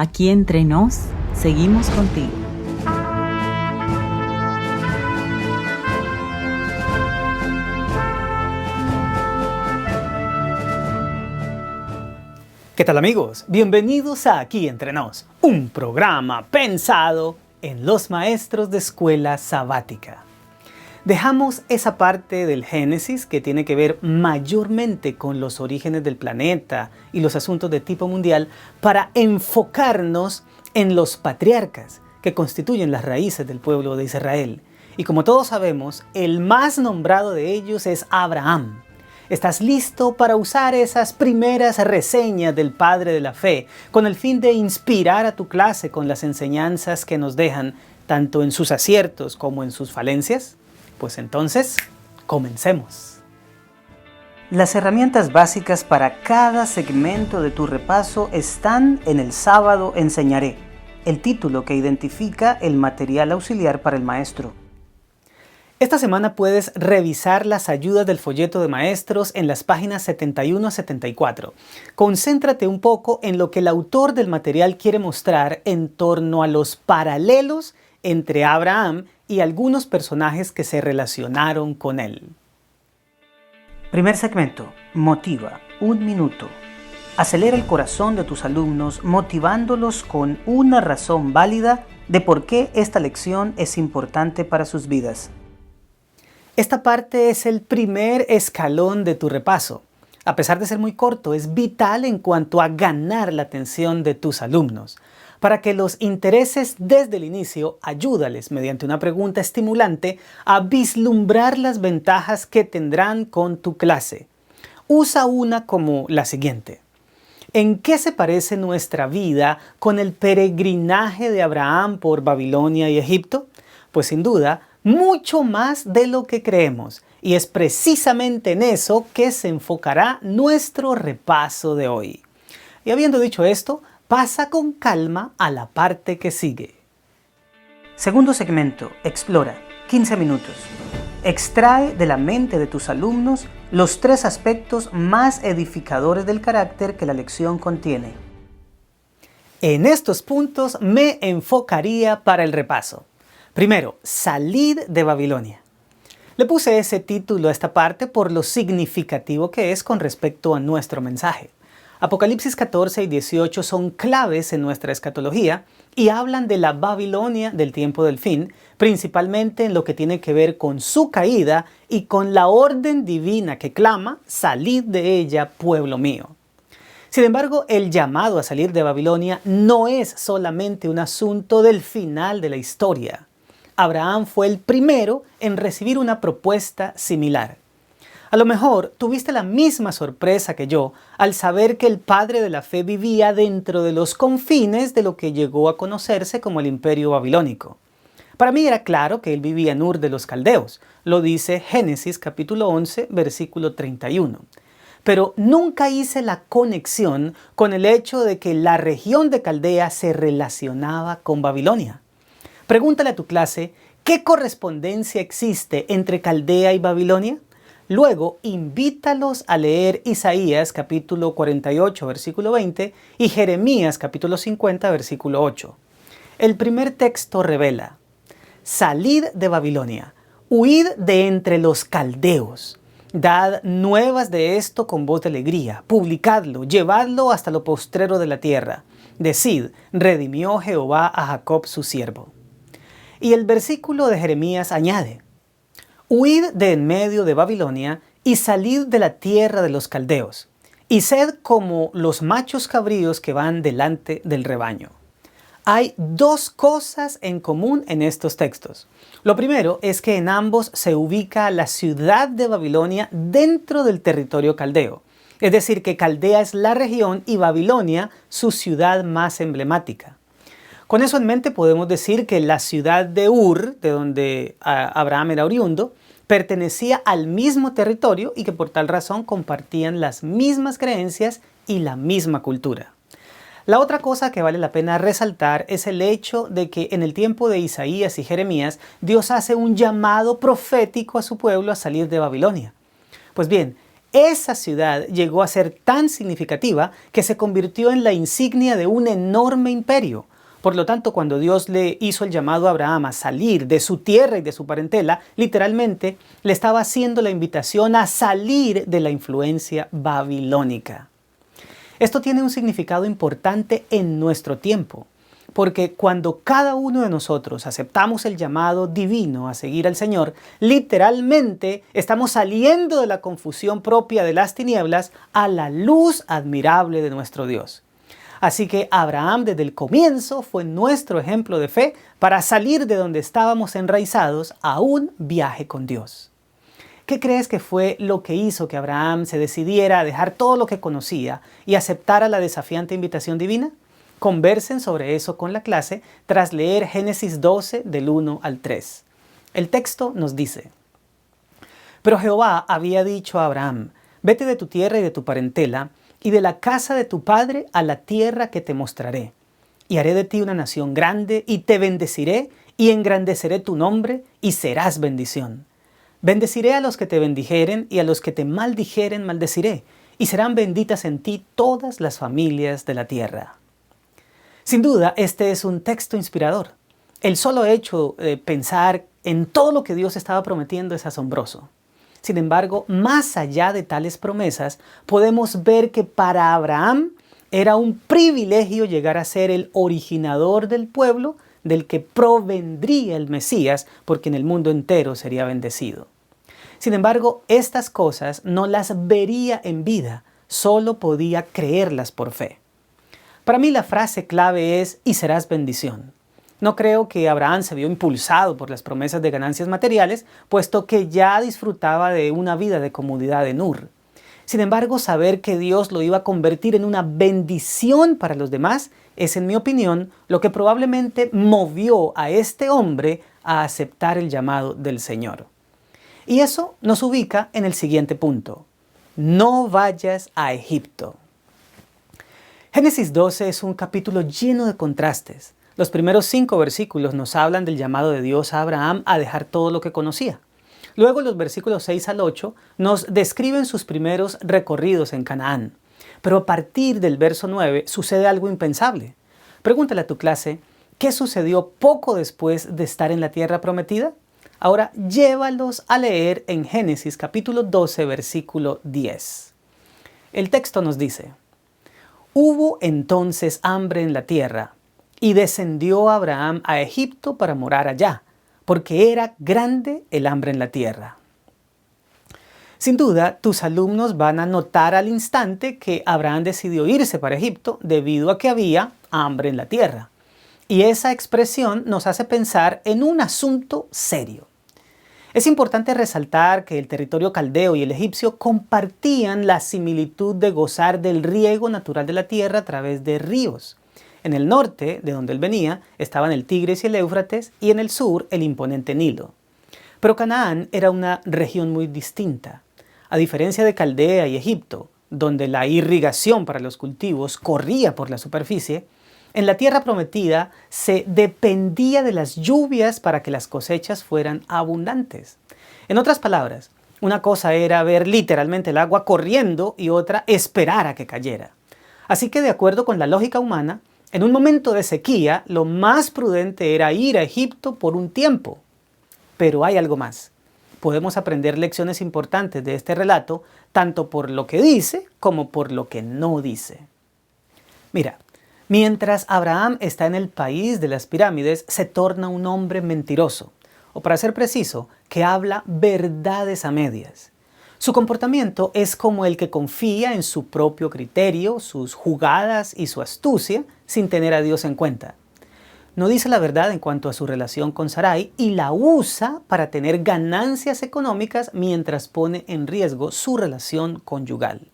Aquí entre nos, seguimos contigo. ¿Qué tal, amigos? Bienvenidos a Aquí Entre Nos, un programa pensado en los maestros de escuela sabática. Dejamos esa parte del Génesis que tiene que ver mayormente con los orígenes del planeta y los asuntos de tipo mundial para enfocarnos en los patriarcas que constituyen las raíces del pueblo de Israel. Y como todos sabemos, el más nombrado de ellos es Abraham. ¿Estás listo para usar esas primeras reseñas del padre de la fe con el fin de inspirar a tu clase con las enseñanzas que nos dejan tanto en sus aciertos como en sus falencias? Pues entonces, comencemos. Las herramientas básicas para cada segmento de tu repaso están en El Sábado Enseñaré, el título que identifica el material auxiliar para el maestro. Esta semana puedes revisar las ayudas del folleto de maestros en las páginas 71 a 74. Concéntrate un poco en lo que el autor del material quiere mostrar en torno a los paralelos entre Abraham y algunos personajes que se relacionaron con él. Primer segmento. Motiva. 1 minuto. Acelera el corazón de tus alumnos motivándolos con una razón válida de por qué esta lección es importante para sus vidas. Esta parte es el primer escalón de tu repaso. A pesar de ser muy corto, es vital en cuanto a ganar la atención de tus alumnos. Para que los intereses desde el inicio, ayúdales mediante una pregunta estimulante a vislumbrar las ventajas que tendrán con tu clase. Usa una como la siguiente. ¿En qué se parece nuestra vida con el peregrinaje de Abraham por Babilonia y Egipto? Pues sin duda, mucho más de lo que creemos. Y es precisamente en eso que se enfocará nuestro repaso de hoy. Y habiendo dicho esto, pasa con calma a la parte que sigue. Segundo segmento. Explora. 15 minutos. Extrae de la mente de tus alumnos los 3 aspectos más edificadores del carácter que la lección contiene. En estos puntos me enfocaría para el repaso. Primero, salid de Babilonia. Le puse ese título a esta parte por lo significativo que es con respecto a nuestro mensaje. Apocalipsis 14 y 18 son claves en nuestra escatología y hablan de la Babilonia del tiempo del fin, principalmente en lo que tiene que ver con su caída y con la orden divina que clama, salid de ella, pueblo mío. Sin embargo, el llamado a salir de Babilonia no es solamente un asunto del final de la historia. Abraham fue el primero en recibir una propuesta similar. A lo mejor tuviste la misma sorpresa que yo al saber que el padre de la fe vivía dentro de los confines de lo que llegó a conocerse como el Imperio Babilónico. Para mí era claro que él vivía en Ur de los Caldeos, lo dice Génesis capítulo 11, versículo 31. Pero nunca hice la conexión con el hecho de que la región de Caldea se relacionaba con Babilonia. Pregúntale a tu clase, ¿qué correspondencia existe entre Caldea y Babilonia? Luego, invítalos a leer Isaías capítulo 48, versículo 20 y Jeremías capítulo 50, versículo 8. El primer texto revela, salid de Babilonia, huid de entre los caldeos. Dad nuevas de esto con voz de alegría, publicadlo, llevadlo hasta lo postrero de la tierra. Decid, redimió Jehová a Jacob su siervo. Y el versículo de Jeremías añade, huid de en medio de Babilonia y salid de la tierra de los caldeos, y sed como los machos cabríos que van delante del rebaño. Hay 2 cosas en común en estos textos. Lo primero es que en ambos se ubica la ciudad de Babilonia dentro del territorio caldeo. Es decir, que Caldea es la región y Babilonia su ciudad más emblemática. Con eso en mente podemos decir que la ciudad de Ur, de donde Abraham era oriundo, pertenecía al mismo territorio y que por tal razón compartían las mismas creencias y la misma cultura. La otra cosa que vale la pena resaltar es el hecho de que en el tiempo de Isaías y Jeremías, Dios hace un llamado profético a su pueblo a salir de Babilonia. Pues bien, esa ciudad llegó a ser tan significativa que se convirtió en la insignia de un enorme imperio. Por lo tanto, cuando Dios le hizo el llamado a Abraham a salir de su tierra y de su parentela, literalmente le estaba haciendo la invitación a salir de la influencia babilónica. Esto tiene un significado importante en nuestro tiempo, porque cuando cada uno de nosotros aceptamos el llamado divino a seguir al Señor, literalmente estamos saliendo de la confusión propia de las tinieblas a la luz admirable de nuestro Dios. Así que Abraham desde el comienzo fue nuestro ejemplo de fe para salir de donde estábamos enraizados a un viaje con Dios. ¿Qué crees que fue lo que hizo que Abraham se decidiera a dejar todo lo que conocía y aceptara la desafiante invitación divina? Conversen sobre eso con la clase tras leer Génesis 12 del 1 al 3. El texto nos dice: Pero Jehová había dicho a Abraham: Vete de tu tierra y de tu parentela, y de la casa de tu padre a la tierra que te mostraré. Y haré de ti una nación grande, y te bendeciré, y engrandeceré tu nombre, y serás bendición. Bendeciré a los que te bendijeren, y a los que te maldijeren maldeciré, y serán benditas en ti todas las familias de la tierra. Sin duda, este es un texto inspirador. El solo hecho de pensar en todo lo que Dios estaba prometiendo es asombroso. Sin embargo, más allá de tales promesas, podemos ver que para Abraham era un privilegio llegar a ser el originador del pueblo del que provendría el Mesías, porque en el mundo entero sería bendecido. Sin embargo, estas cosas no las vería en vida, solo podía creerlas por fe. Para mí la frase clave es: y serás bendición. No creo que Abraham se vio impulsado por las promesas de ganancias materiales, puesto que ya disfrutaba de una vida de comodidad en Ur. Sin embargo, saber que Dios lo iba a convertir en una bendición para los demás es, en mi opinión, lo que probablemente movió a este hombre a aceptar el llamado del Señor. Y eso nos ubica en el siguiente punto: no vayas a Egipto. Génesis 12 es un capítulo lleno de contrastes. Los primeros 5 versículos nos hablan del llamado de Dios a Abraham a dejar todo lo que conocía. Luego los versículos 6 al 8 nos describen sus primeros recorridos en Canaán. Pero a partir del verso 9 sucede algo impensable. Pregúntale a tu clase: ¿qué sucedió poco después de estar en la tierra prometida? Ahora llévalos a leer en Génesis capítulo 12, versículo 10. El texto nos dice: Hubo entonces hambre en la tierra, y descendió Abraham a Egipto para morar allá, porque era grande el hambre en la tierra. Sin duda, tus alumnos van a notar al instante que Abraham decidió irse para Egipto debido a que había hambre en la tierra. Y esa expresión nos hace pensar en un asunto serio. Es importante resaltar que el territorio caldeo y el egipcio compartían la similitud de gozar del riego natural de la tierra a través de ríos. En el norte, de donde él venía, estaban el Tigris y el Éufrates, y en el sur el imponente Nilo. Pero Canaán era una región muy distinta. A diferencia de Caldea y Egipto, donde la irrigación para los cultivos corría por la superficie, en la tierra prometida se dependía de las lluvias para que las cosechas fueran abundantes. En otras palabras, una cosa era ver literalmente el agua corriendo y otra esperar a que cayera. Así que, de acuerdo con la lógica humana, en un momento de sequía, lo más prudente era ir a Egipto por un tiempo. Pero hay algo más. Podemos aprender lecciones importantes de este relato, tanto por lo que dice como por lo que no dice. Mira, mientras Abraham está en el país de las pirámides, se torna un hombre mentiroso, o para ser preciso, que habla verdades a medias. Su comportamiento es como el que confía en su propio criterio, sus jugadas y su astucia, sin tener a Dios en cuenta. No dice la verdad en cuanto a su relación con Sarai y la usa para tener ganancias económicas mientras pone en riesgo su relación conyugal.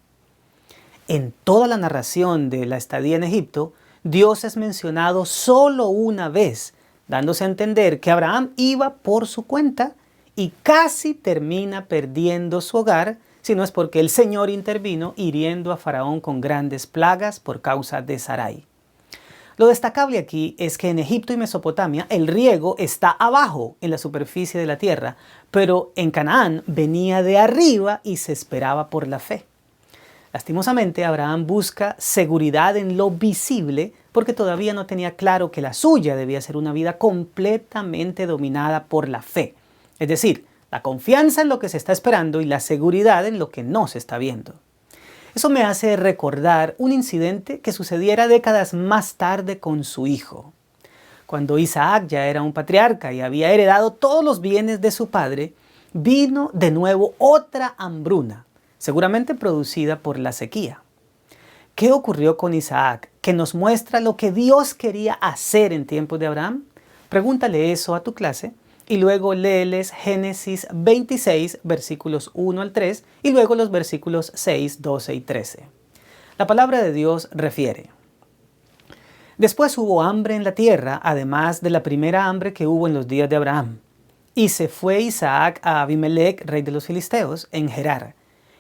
En toda la narración de la estadía en Egipto, Dios es mencionado solo una vez, dándose a entender que Abraham iba por su cuenta y casi termina perdiendo su hogar, si no es porque el Señor intervino hiriendo a Faraón con grandes plagas por causa de Sarai. Lo destacable aquí es que en Egipto y Mesopotamia el riego está abajo en la superficie de la tierra, pero en Canaán venía de arriba y se esperaba por la fe. Lastimosamente, Abraham busca seguridad en lo visible porque todavía no tenía claro que la suya debía ser una vida completamente dominada por la fe. Es decir, la confianza en lo que se está esperando y la seguridad en lo que no se está viendo. Eso me hace recordar un incidente que sucediera décadas más tarde con su hijo. Cuando Isaac ya era un patriarca y había heredado todos los bienes de su padre, vino de nuevo otra hambruna, seguramente producida por la sequía. ¿Qué ocurrió con Isaac que nos muestra lo que Dios quería hacer en tiempos de Abraham? Pregúntale eso a tu clase y luego léeles Génesis 26, versículos 1 al 3 y luego los versículos 6, 12 y 13. La palabra de Dios refiere: Después hubo hambre en la tierra, además de la primera hambre que hubo en los días de Abraham. Y se fue Isaac a Abimelec, rey de los filisteos, en Gerar.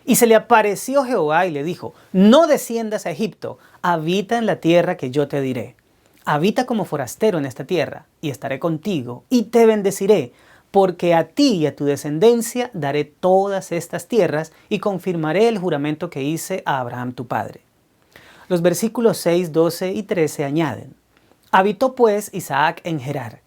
Y se le apareció Jehová y le dijo: No desciendas a Egipto, habita en la tierra que yo te diré. Habita como forastero en esta tierra, y estaré contigo, y te bendeciré, porque a ti y a tu descendencia daré todas estas tierras, y confirmaré el juramento que hice a Abraham tu padre. Los versículos 6, 12 y 13 añaden: Habitó pues Isaac en Gerar,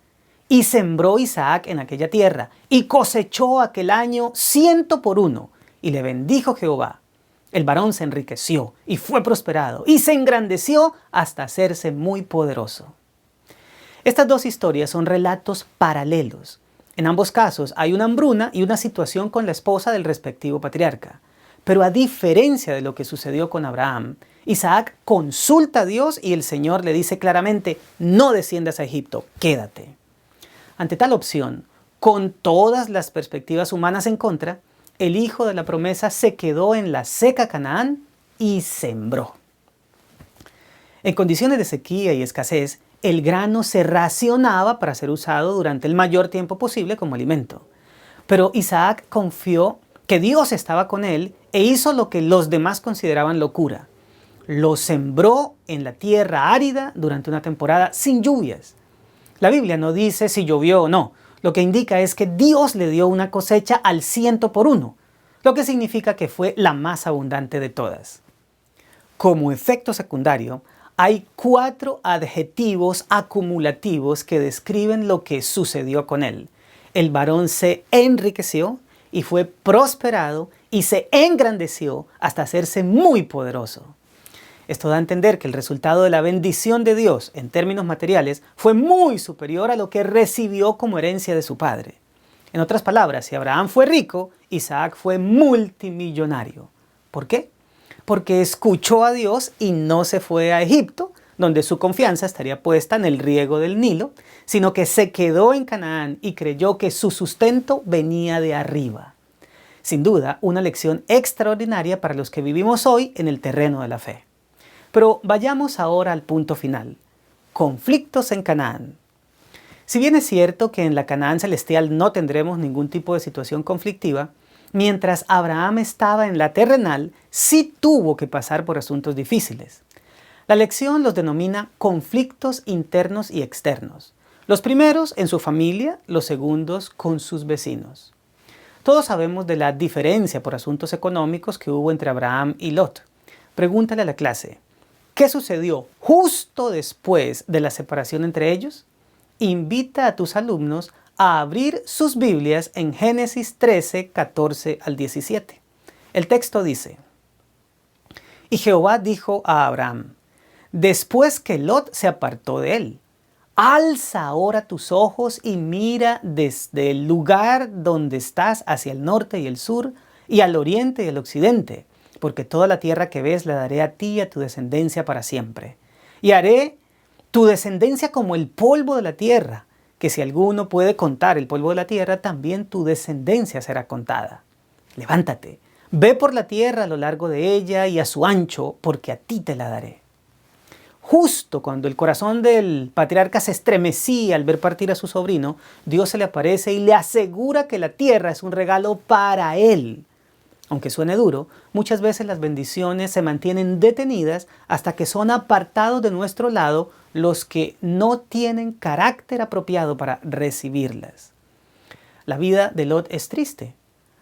y sembró Isaac en aquella tierra, y cosechó aquel año 100 por 1, y le bendijo Jehová. El varón se enriqueció y fue prosperado y se engrandeció hasta hacerse muy poderoso. Estas dos historias son relatos paralelos. En ambos casos hay una hambruna y una situación con la esposa del respectivo patriarca. Pero a diferencia de lo que sucedió con Abraham, Isaac consulta a Dios y el Señor le dice claramente: no desciendas a Egipto, quédate. Ante tal opción, con todas las perspectivas humanas en contra, el hijo de la promesa se quedó en la seca Canaán y sembró. En condiciones de sequía y escasez, el grano se racionaba para ser usado durante el mayor tiempo posible como alimento. Pero Isaac confió que Dios estaba con él e hizo lo que los demás consideraban locura. Lo sembró en la tierra árida durante una temporada sin lluvias. La Biblia no dice si llovió o no. Lo que indica es que Dios le dio una cosecha al 100 por 1, lo que significa que fue la más abundante de todas. Como efecto secundario, hay 4 adjetivos acumulativos que describen lo que sucedió con él. El varón se enriqueció y fue prosperado y se engrandeció hasta hacerse muy poderoso. Esto da a entender que el resultado de la bendición de Dios en términos materiales fue muy superior a lo que recibió como herencia de su padre. En otras palabras, si Abraham fue rico, Isaac fue multimillonario. ¿Por qué? Porque escuchó a Dios y no se fue a Egipto, donde su confianza estaría puesta en el riego del Nilo, sino que se quedó en Canaán y creyó que su sustento venía de arriba. Sin duda, una lección extraordinaria para los que vivimos hoy en el terreno de la fe. Pero vayamos ahora al punto final: conflictos en Canaán. Si bien es cierto que en la Canaán celestial no tendremos ningún tipo de situación conflictiva, mientras Abraham estaba en la terrenal, sí tuvo que pasar por asuntos difíciles. La lección los denomina conflictos internos y externos. Los primeros en su familia, los segundos con sus vecinos. Todos sabemos de la diferencia por asuntos económicos que hubo entre Abraham y Lot. Pregúntale a la clase: ¿qué sucedió justo después de la separación entre ellos? Invita a tus alumnos a abrir sus Biblias en Génesis 13, 14 al 17. El texto dice: Y Jehová dijo a Abraham, después que Lot se apartó de él: alza ahora tus ojos y mira desde el lugar donde estás hacia el norte y el sur, y al oriente y al occidente, porque toda la tierra que ves la daré a ti y a tu descendencia para siempre. Y haré tu descendencia como el polvo de la tierra, que si alguno puede contar el polvo de la tierra, también tu descendencia será contada. Levántate, ve por la tierra a lo largo de ella y a su ancho, porque a ti te la daré. Justo cuando el corazón del patriarca se estremecía al ver partir a su sobrino, Dios se le aparece y le asegura que la tierra es un regalo para él. Aunque suene duro, muchas veces las bendiciones se mantienen detenidas hasta que son apartados de nuestro lado los que no tienen carácter apropiado para recibirlas. La vida de Lot es triste,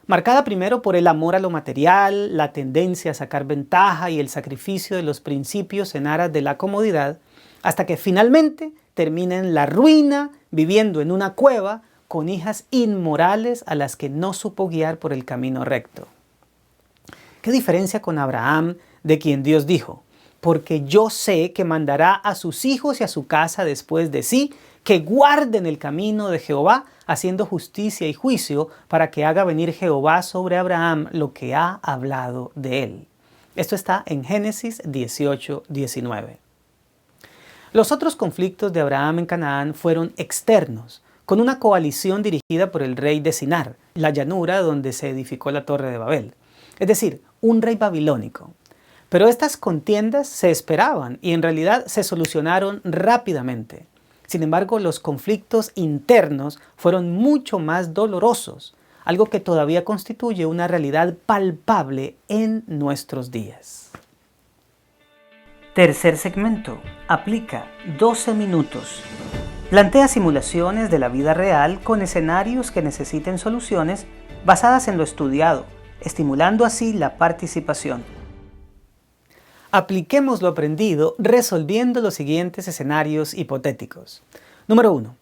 marcada primero por el amor a lo material, la tendencia a sacar ventaja y el sacrificio de los principios en aras de la comodidad, hasta que finalmente termina en la ruina, viviendo en una cueva con hijas inmorales a las que no supo guiar por el camino recto. ¿Qué diferencia con Abraham, de quien Dios dijo: porque yo sé que mandará a sus hijos y a su casa después de sí, que guarden el camino de Jehová, haciendo justicia y juicio, para que haga venir Jehová sobre Abraham lo que ha hablado de él? Esto está en Génesis 18:19. Los otros conflictos de Abraham en Canaán fueron externos, con una coalición dirigida por el rey de Sinar, la llanura donde se edificó la Torre de Babel. Es decir, un rey babilónico. Pero estas contiendas se esperaban y en realidad se solucionaron rápidamente. Sin embargo, los conflictos internos fueron mucho más dolorosos, algo que todavía constituye una realidad palpable en nuestros días. Tercer segmento. Aplica 12 minutos. Plantea simulaciones de la vida real con escenarios que necesiten soluciones basadas en lo estudiado, estimulando así la participación. Apliquemos lo aprendido resolviendo los siguientes escenarios hipotéticos. Número 1.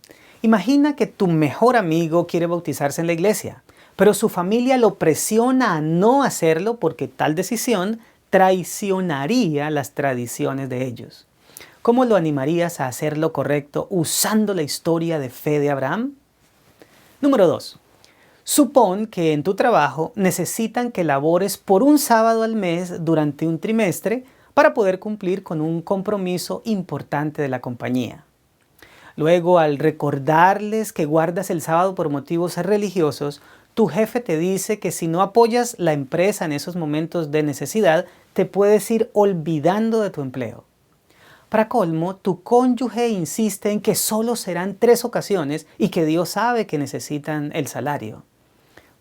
Imagina que tu mejor amigo quiere bautizarse en la iglesia, pero su familia lo presiona a no hacerlo porque tal decisión traicionaría las tradiciones de ellos. ¿Cómo lo animarías a hacer lo correcto usando la historia de fe de Abraham? Número 2. Supón que en tu trabajo necesitan que labores por un sábado al mes durante un trimestre para poder cumplir con un compromiso importante de la compañía. Luego, al recordarles que guardas el sábado por motivos religiosos, tu jefe te dice que si no apoyas la empresa en esos momentos de necesidad, te puedes ir olvidando de tu empleo. Para colmo, tu cónyuge insiste en que solo serán 3 ocasiones y que Dios sabe que necesitan el salario.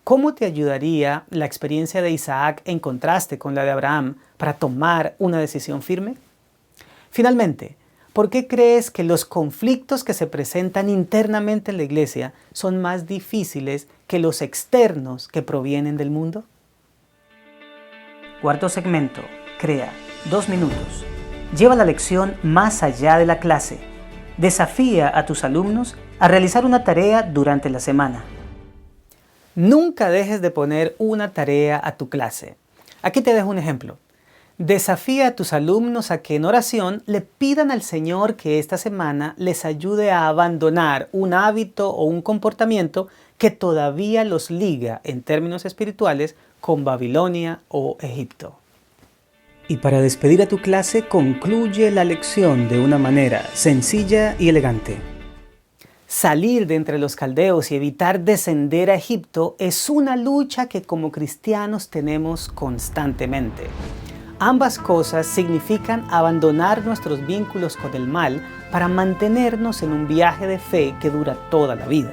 ¿Cómo te ayudaría la experiencia de Isaac en contraste con la de Abraham para tomar una decisión firme? Finalmente, ¿por qué crees que los conflictos que se presentan internamente en la iglesia son más difíciles que los externos que provienen del mundo? Cuarto segmento. Crea 2 minutos. Lleva la lección más allá de la clase. Desafía a tus alumnos a realizar una tarea durante la semana. Nunca dejes de poner una tarea a tu clase. Aquí te dejo un ejemplo. Desafía a tus alumnos a que en oración le pidan al Señor que esta semana les ayude a abandonar un hábito o un comportamiento que todavía los liga en términos espirituales con Babilonia o Egipto. Y para despedir a tu clase, concluye la lección de una manera sencilla y elegante. Salir de entre los caldeos y evitar descender a Egipto es una lucha que como cristianos tenemos constantemente. Ambas cosas significan abandonar nuestros vínculos con el mal para mantenernos en un viaje de fe que dura toda la vida.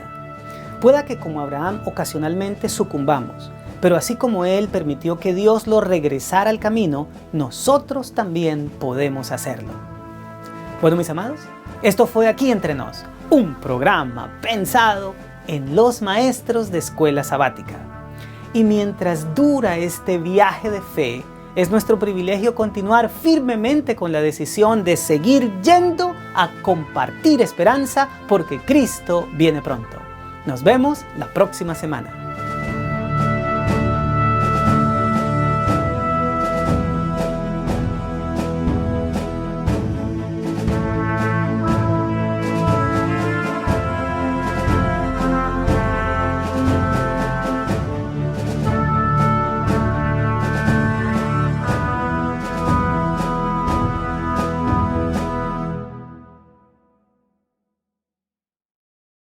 Pueda que como Abraham ocasionalmente sucumbamos, pero así como él permitió que Dios lo regresara al camino, nosotros también podemos hacerlo. Bueno, mis amados, esto fue Aquí Entre Nos, un programa pensado en los maestros de escuela sabática. Y mientras dura este viaje de fe, es nuestro privilegio continuar firmemente con la decisión de seguir yendo a compartir esperanza porque Cristo viene pronto. Nos vemos la próxima semana.